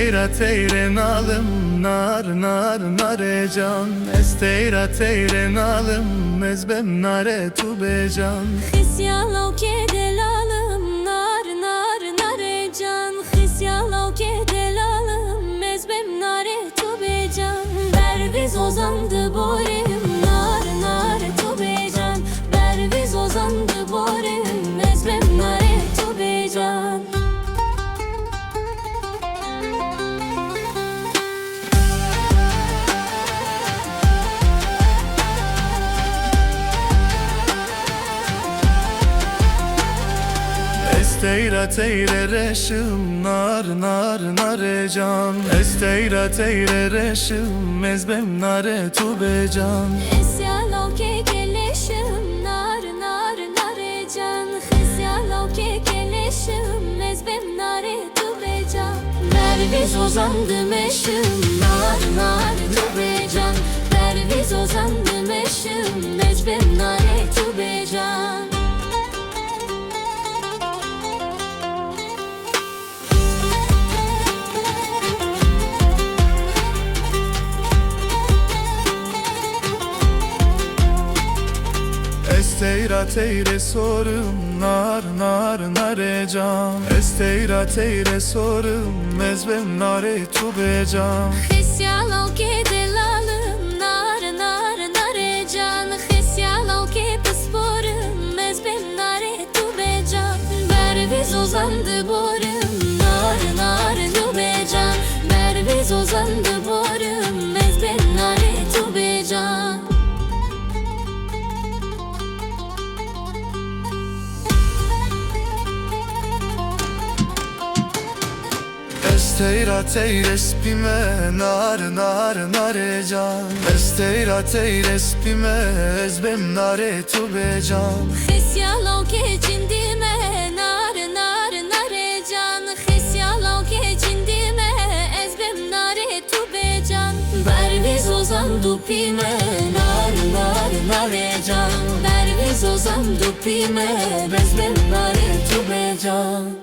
Esteyra teyre nalım nar nar nare can. Esteyra teyre nalım ezbem nare tu becan. Hissiyalav ke delalım nar nar nare can. Hissiyalav ke delalım ezbem nare tu becan. Berviz ozandı borim nar nar tu becan. Berviz ozandı borim ezbem nare tu becan. Esteyra teyre reşim nar nar nare can. Esteyra teyre reşim ezbem nare tu becan. Hissiyalav ke keleşim nar nar nare can. Hissiyalav ke keleşim ezbem nare tu becan. Berviz ozandı meşim nar nar tu becan. Berviz ozandı meşim ezbem nare tu becan. Esteyra teyre sorum nar nar nare can. Esteyra teyre sorum ezbem nare tu becan. Hissiyalav ke delalım nar nar nare can. Hissiyalav ke pısporum ezbem nare tu becan. Berviz ozandı borum nar nar tu becan. Berviz ozandı borum ezbem nare tu becan. Esteyra teyre spime nar nar nare can. Esteyra teyre spime ezbem nare tu becan. Hissiyalav ke cindime nar nar nare can. Hissiyalav ke cindime ezbem nare tu becan. Berviz ozandı pime nar nar nare can. Berviz ozandı pime ezbem nare tu becan.